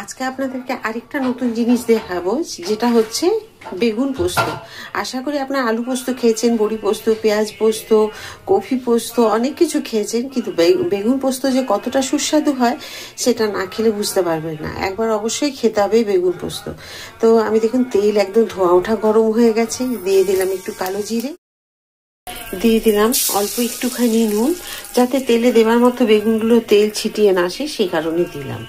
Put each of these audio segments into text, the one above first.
আজকে আপনাদেরকে আরেকটা নতুন জিনিস দেখাবো, যেটা হচ্ছে বেগুন পোস্ত। আশা করি আপনারা আলু পোস্ত খেয়েছেন, বড়ি পোস্ত, পেঁয়াজ পোস্ত, কফি পোস্ত, অনেক কিছু খেয়েছেন, কিন্তু বেগুন পোস্ত যে কতটা সুস্বাদু হয় সেটা না খেলে বুঝতে পারবেন না। একবার অবশ্যই খেতে হবে বেগুন পোস্ত। তো আমি দেখুন তেল একদম ধোয়া ওঠা গরম হয়ে গেছে, দিয়ে দিলাম একটু কালো জিরে, দিয়ে দিলাম অল্প একটুখানি নুন, যাতে তেলে দেওয়ার মতো বেগুনগুলো তেল ছিটিয়ে না আসে, সেই কারণে দিলাম।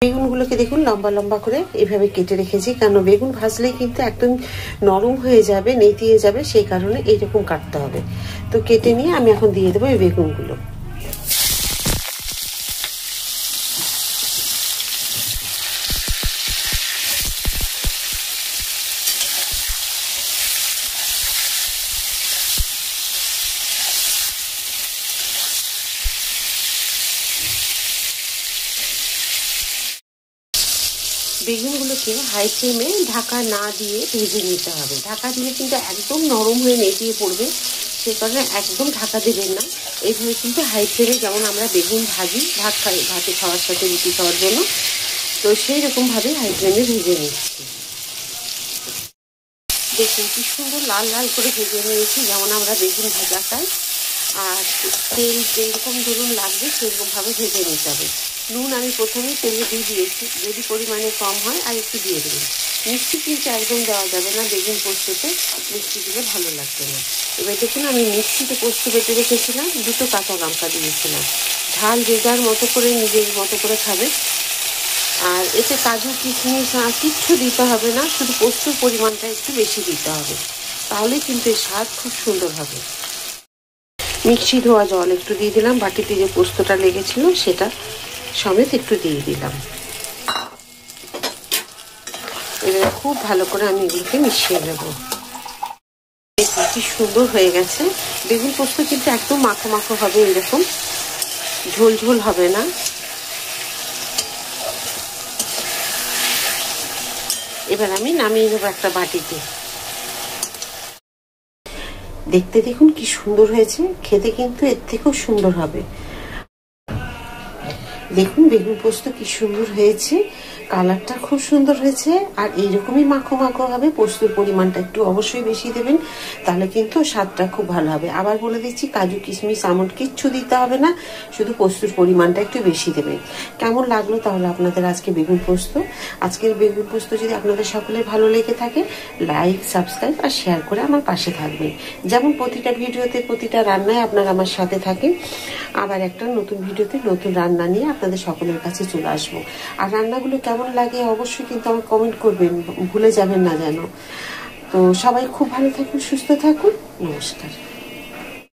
বেগুনগুলোকে দেখুন লম্বা লম্বা করে এভাবে কেটে রেখেছি, কারণ বেগুন ভাজলেই কিন্তু একদম নরম হয়ে যাবে, নেতিয়ে যাবে, সেই কারণে এইরকম কাটতে হবে। তো কেটে নিয়ে আমি এখন দিয়ে দেবো এই বেগুনগুলো। বেগুনগুলোকে হাই ফ্লেমে ঢাকা না দিয়ে ভেজে নিতে হবে। ঢাকা দিলে কিন্তু একদম নরম হয়ে নেতিয়ে পড়বে, সে কারণে একদম ঢাকা দেবেন না। এইভাবে কিন্তু হাই ফ্লেমে, যেমন আমরা বেগুন ভাজি ভাত খাই, ভাতে খাওয়ার সাথে রুটি খাওয়ার জন্য, তো সেই রকমভাবে হাই ফ্লেমে ভেজে নিচ্ছি। দেখুন কি সুন্দর লাল লাল করে ভেজে নিয়েছি, যেমন আমরা বেগুন ভাজা খাই। আর তেল যেরকম ধরুন লাগবে সেরকমভাবে ভেজে নিতে হবে। নুন আমি প্রথমেই তেলে দিয়ে দিয়েছি, যদি পরিমাণে কম হয় আর একটু দিয়ে দেবেন। মিষ্টি কিন্তু একদম দেওয়া যাবে না বেগুন পোস্ততে, মিষ্টি দিলে ভালো লাগবে না। এবার দেখুন আমি মিক্সিতে পোস্ত বেটে রেখেছিলাম, 2টো কাঁচা লঙ্কা দিয়েছিলাম। ঝাল যে যার মতো করে নিজের মতো করে খাবে। আর এতে কাজু কিশমিশ কিচ্ছু দিতে হবে না, শুধু পোস্তর পরিমাণটা একটু বেশি দিতে হবে, তাহলে কিন্তু এর স্বাদ খুব সুন্দর হবে। মিক্সি ধোয়া জল একটু দিয়ে দিলাম, বাটিতে যে পোস্তটা লেগেছিল সেটা সমেত একটু দিয়ে দিলাম। এবার খুব ভালো করে আমি এগুলোকে মিশিয়ে নেব। দেখুন কি সুন্দর হয়ে গেছে। বেগুন পোস্ত কিন্তু একদম মাখো মাখো হবে, এরকম ঝোল ঝোল হবে না। এবার আমি নামিয়ে নেবো একটা বাটিতে। দেখতে দেখুন কি সুন্দর হয়েছে, খেতে কিন্তু এর থেকেও সুন্দর হবে। দেখুন বেগুন পোস্ত কি সুন্দর হয়েছে, কালারটা খুব সুন্দর হয়েছে। আর এইরকমই মাখো মাখো হবে, পোস্তর পরিমাণটা একটু অবশ্যই বেশি দেবেন, তাহলে কিন্তু স্বাদটা খুব ভালো হবে। আবার বলে দিচ্ছি, কাজু কিশমিশ আমন্ড কিচ্ছু দিতে হবে না, শুধু পোস্তর পরিমাণটা একটু বেশি দেবেন। কেমন লাগলো তাহলে আপনাদের আজকে বেগুন পোস্ত? আজকের বেগুন পোস্ত যদি আপনাদের সকলের ভালো লেগে থাকে, লাইক, সাবস্ক্রাইব আর শেয়ার করে আমার পাশে থাকবেন। যেমন প্রতিটা ভিডিওতে, প্রতিটা রান্নায় আপনারা আমার সাথে থাকেন, আবার একটা নতুন ভিডিওতে নতুন রান্না নিয়ে আপনাদের সকলের কাছে চলে আসবো। আর রান্নাগুলো কেমন লাগে অবশ্যই কিন্তু আমার কমেন্ট করবেন, ভুলে যাবেন না যেন। তো সবাই খুব ভালো থাকুন, সুস্থ থাকুন, নমস্কার।